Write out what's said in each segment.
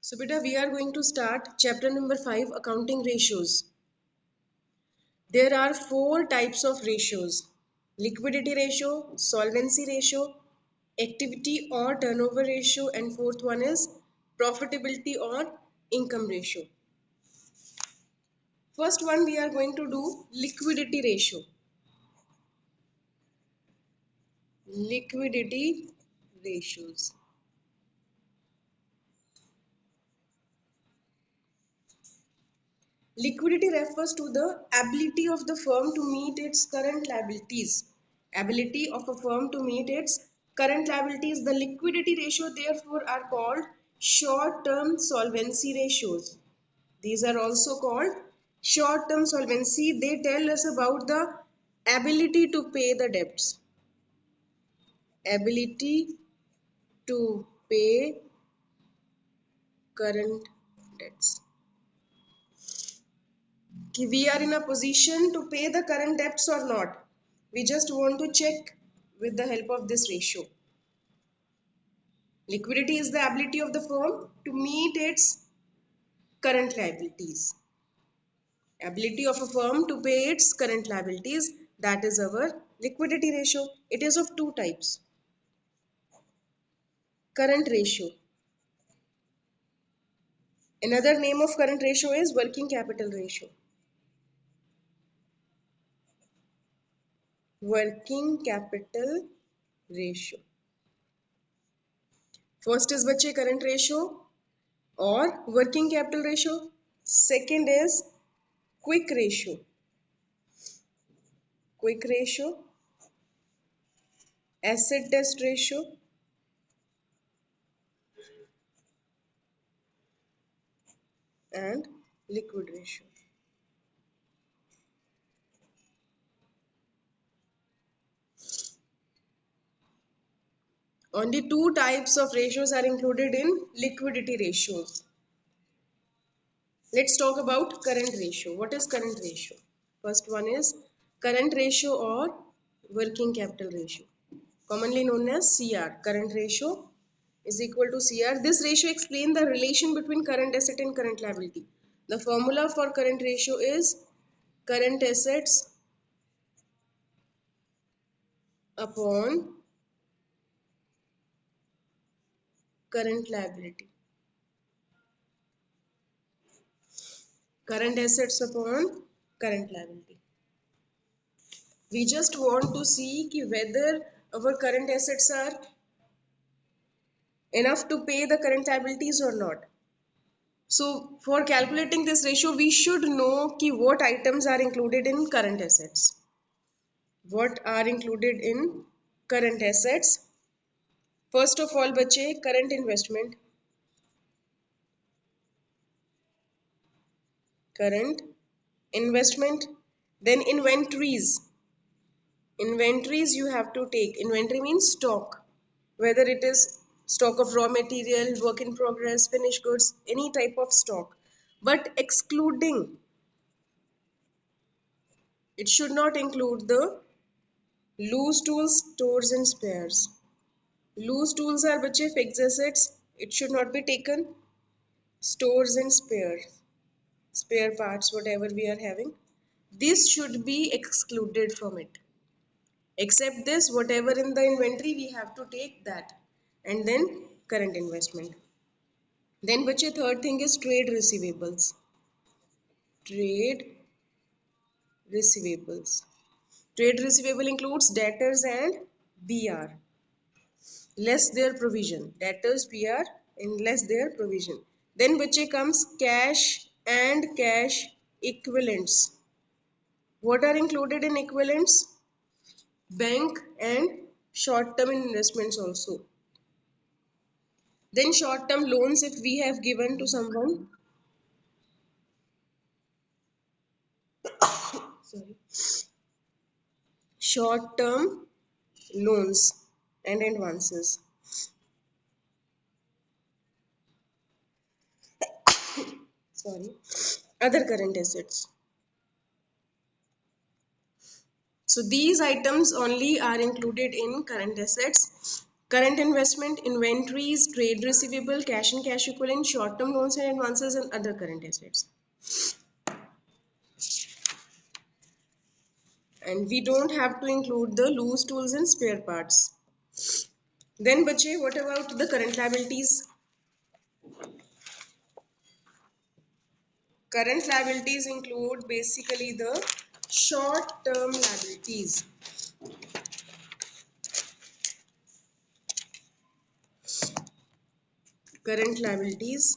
So beta, we are going to start chapter number 5, accounting ratios. There are 4 types of ratios: liquidity ratio, solvency ratio, activity or turnover ratio, and fourth one is profitability or income ratio. First one, we are going to do liquidity ratio. Liquidity ratios. Liquidity refers to the ability of the firm to meet its current liabilities. Ability of a firm to meet its current liabilities. The liquidity ratio therefore are called short-term solvency ratios. These are also called short-term solvency. They tell us about the ability to pay the debts. Ability to pay current debts. We are in a position to pay the current debts or not. We just want to check with the help of this ratio. Liquidity is the ability of the firm to meet its current liabilities. Ability of a firm to pay its current liabilities, that is our liquidity ratio. It is of 2 types. Current ratio. Another name of current ratio is working capital ratio. Working capital ratio. First is बच्चे current ratio or working capital ratio. Second is quick ratio. Quick ratio, acid test ratio, and liquid ratio. Only 2 types of ratios are included in liquidity ratios. Let's talk about current ratio. What is current ratio? First one is current ratio or working capital ratio, commonly known as CR. Current ratio is equal to CR. This ratio explains the relation between current asset and current liability. The formula for current ratio is current assets upon current liability. Current assets upon current liability. We just want to see whether our current assets are enough to pay the current liabilities or not. So for calculating this ratio, we should know what items are included in current assets. What are included in current assets? First of all, बच्चे, current investment. Current investment. Then inventories. Inventories you have to take. Inventory means stock. Whether it is stock of raw material, work in progress, finished goods, any type of stock. But excluding, it should not include the loose tools, stores and spares. Loose tools are बच्चे fixed assets. It should not be taken. Stores and spares, spare parts, whatever we are having. This should be excluded from it. Except this, whatever in the inventory, we have to take that. And then current investment. Then बच्चे third thing is trade receivables. Trade receivables. Trade receivable includes debtors and BR. Less their provision. Debtors, BR, and less their provision. Then बच्चे comes cash and cash equivalents. What are included in equivalents? Bank and short-term investments also. Then short-term loans if we have given to someone. Sorry. Short-term loans and advances. Sorry. Other current assets. So these items only are included in current assets. current investment, inventories, trade receivable, cash and cash equivalent, short-term loans and advances, and other current assets. And we don't have to include the loose tools and spare parts. Then bache, what about the current liabilities? Current liabilities include basically the short-term liabilities. Current liabilities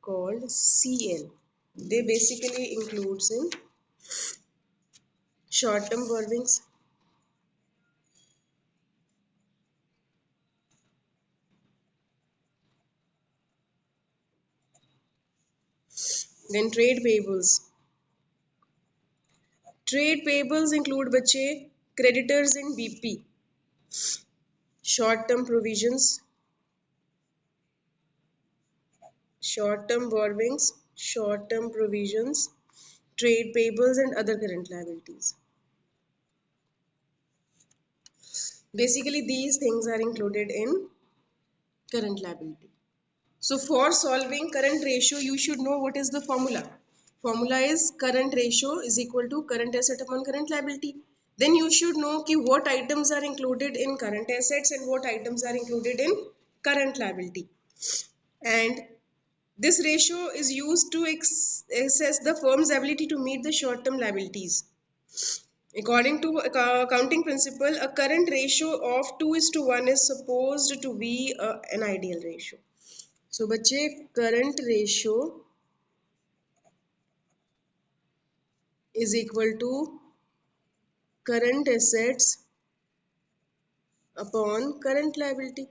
called CL. They basically includes in short-term borrowings, then trade payables. Trade payables include bache creditors in BP, short-term provisions, short-term borrowings, short-term provisions, trade payables and other current liabilities. Basically, these things are included in current liability. So for solving current ratio, you should know what is the formula. Formula is current ratio is equal to current asset upon current liability. Then you should know ki what items are included in current assets and what items are included in current liability. And this ratio is used to assess the firm's ability to meet the short-term liabilities. According to accounting principle, a current ratio of 2:1 is supposed to be an ideal ratio. So बच्चे current ratio is equal to current assets upon current liability.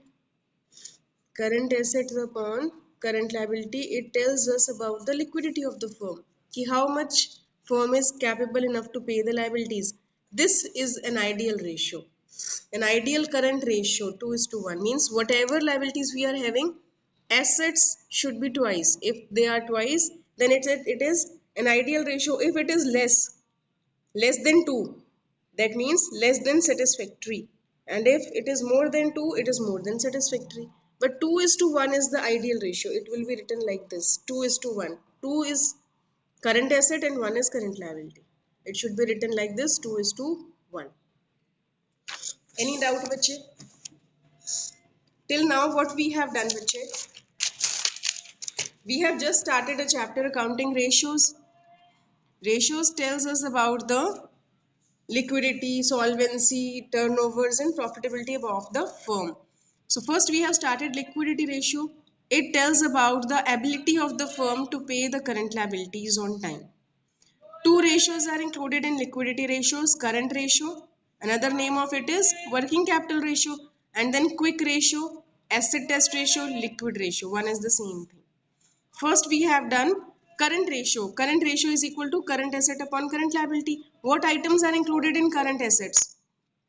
Current assets upon current liability, it tells us about the liquidity of the firm. Ki how much firm is capable enough to pay the liabilities. This is an ideal ratio. An ideal current ratio 2:1 means whatever liabilities we are having, assets should be twice. If they are twice, then it is an ideal ratio. If it is less than 2, that means less than satisfactory. And if it is more than 2, it is more than satisfactory. But 2:1 is the ideal ratio. It will be written like this 2:1. 2 is current asset and 1 is current liability. It should be written like this 2:1. Any doubt, bache? Till now, what we have done, bache? We have just started a chapter accounting ratios. Ratios tells us about the liquidity, solvency, turnovers and profitability of the firm. So first we have started liquidity ratio. It tells about the ability of the firm to pay the current liabilities on time. Two ratios are included in liquidity ratios, current ratio, another name of it is working capital ratio, and then quick ratio, asset test ratio, liquid ratio. One is the same thing. First we have done current ratio. Current ratio is equal to current asset upon current liability. What items are included in current assets?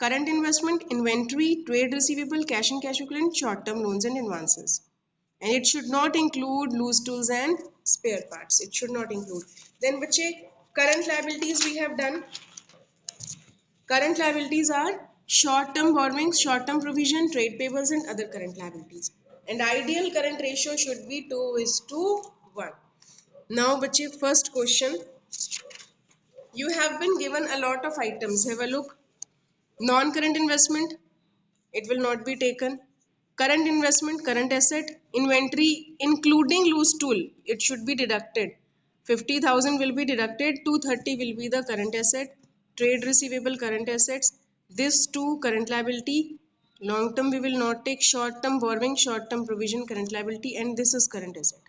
Current investment, inventory, trade receivable, cash and cash equivalent, short-term loans and advances. And it should not include loose tools and spare parts. It should not include. Then which current liabilities we have done? Current liabilities are short-term borrowings, short-term provision, trade payables and other current liabilities. And ideal current ratio should be 2:1. Now, bache, first question. You have been given a lot of items. Have a look. Non-current investment, it will not be taken. Current investment, current asset, inventory, including loose tool, it should be deducted. 50,000 will be deducted. 230 will be the current asset. Trade receivable, current assets. This two current liability. Long term we will not take. Short term borrowing, short term provision, current liability, and this is current asset.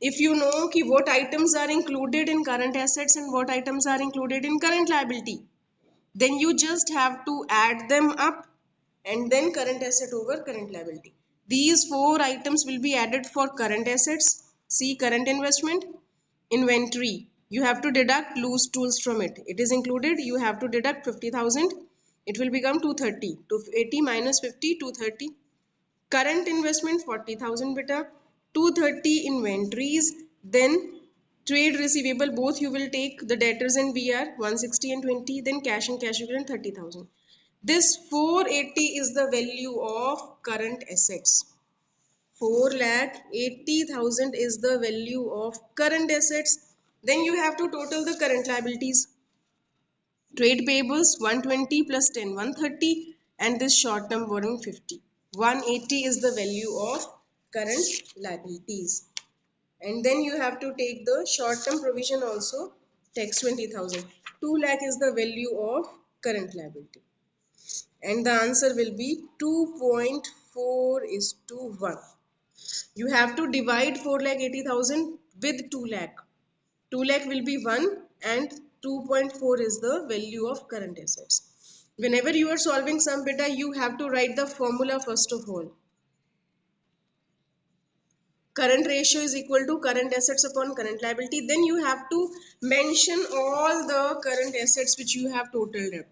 If you know ki what items are included in current assets and what items are included in current liability, then you just have to add them up and then current asset over current liability. These four items will be added for current assets. See, current investment, inventory. You have to deduct loose tools from it. It is included. You have to deduct 50,000. It will become 230. 280 minus 50, 230. Current investment 40,000 beta. 230 inventories. Then trade receivable, both you will take the debtors and BR 160 and 20. Then cash and cash equivalent 30,000. This 480 is the value of current assets. 4,80,000 is the value of current assets. Then you have to total the current liabilities. Trade payables 120 plus 10, 130, and this short term borrowing 50. 180 is the value of current liabilities. And then you have to take the short term provision also, tax 20,000. 2 lakh is the value of current liability. And the answer will be 2.4 is to 1. You have to divide 4,80,000 with 2 lakh. 2 lakh will be 1 and 2.4 is the value of current assets. Whenever you are solving some beta, you have to write the formula first of all. Current ratio is equal to current assets upon current liability. Then you have to mention all the current assets which you have totaled up.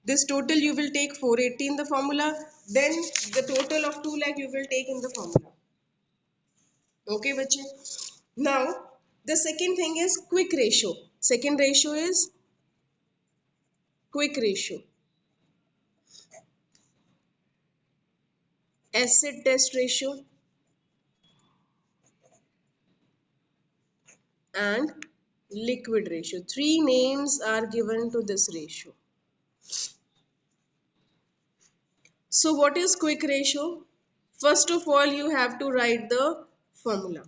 This total you will take 480 in the formula. Then the total of 2 lakh you will take in the formula. Okay, bache. Now, the second thing is quick ratio. Second ratio is quick ratio. Acid test ratio and liquid ratio. Three names are given to this ratio. So what is quick ratio? First of all, you have to write the formula.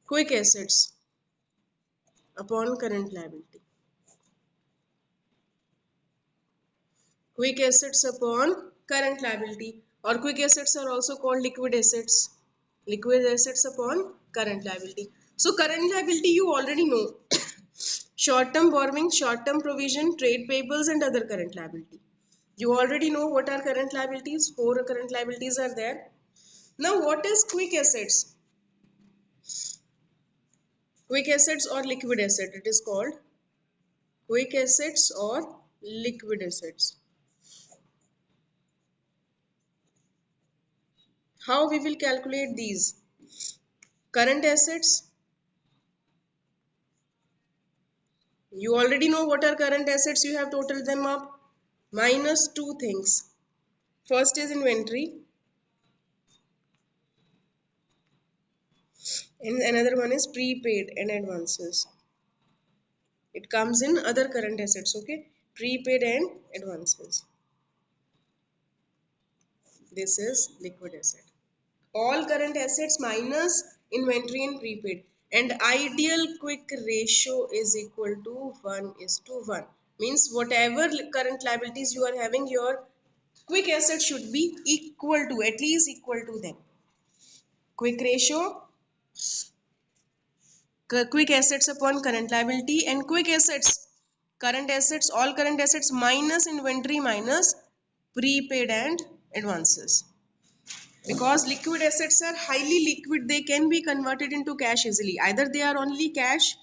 Quick assets upon current liability. Quick assets upon current liability, or quick assets are also called liquid assets. Liquid assets upon current liability. So current liability you already know. Short-term borrowing, short-term provision, trade payables and other current liability. You already know what are current liabilities. 4 current liabilities are there. Now what is quick assets? Quick assets or liquid asset, it is called quick assets or liquid assets. How we will calculate these? Current assets, you already know what are current assets, you have totaled them up, minus two things. First is inventory and another one is prepaid and advances. It comes in other current assets, okay? Prepaid and advances. This is liquid asset. All current assets minus inventory and prepaid. And ideal quick ratio is equal to 1 is to 1. Means whatever current liabilities you are having, your quick assets should be equal to, at least equal to them. Quick ratio, quick assets upon current liability, and quick assets, current assets, all current assets minus inventory minus prepaid and advances. Because liquid assets are highly liquid, they can be converted into cash easily. Either they are only cash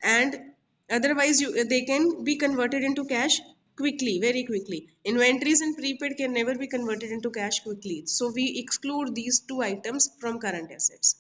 and otherwise they can be converted into cash quickly, very quickly. Inventories and prepaid can never be converted into cash quickly. So we exclude these two items from current assets.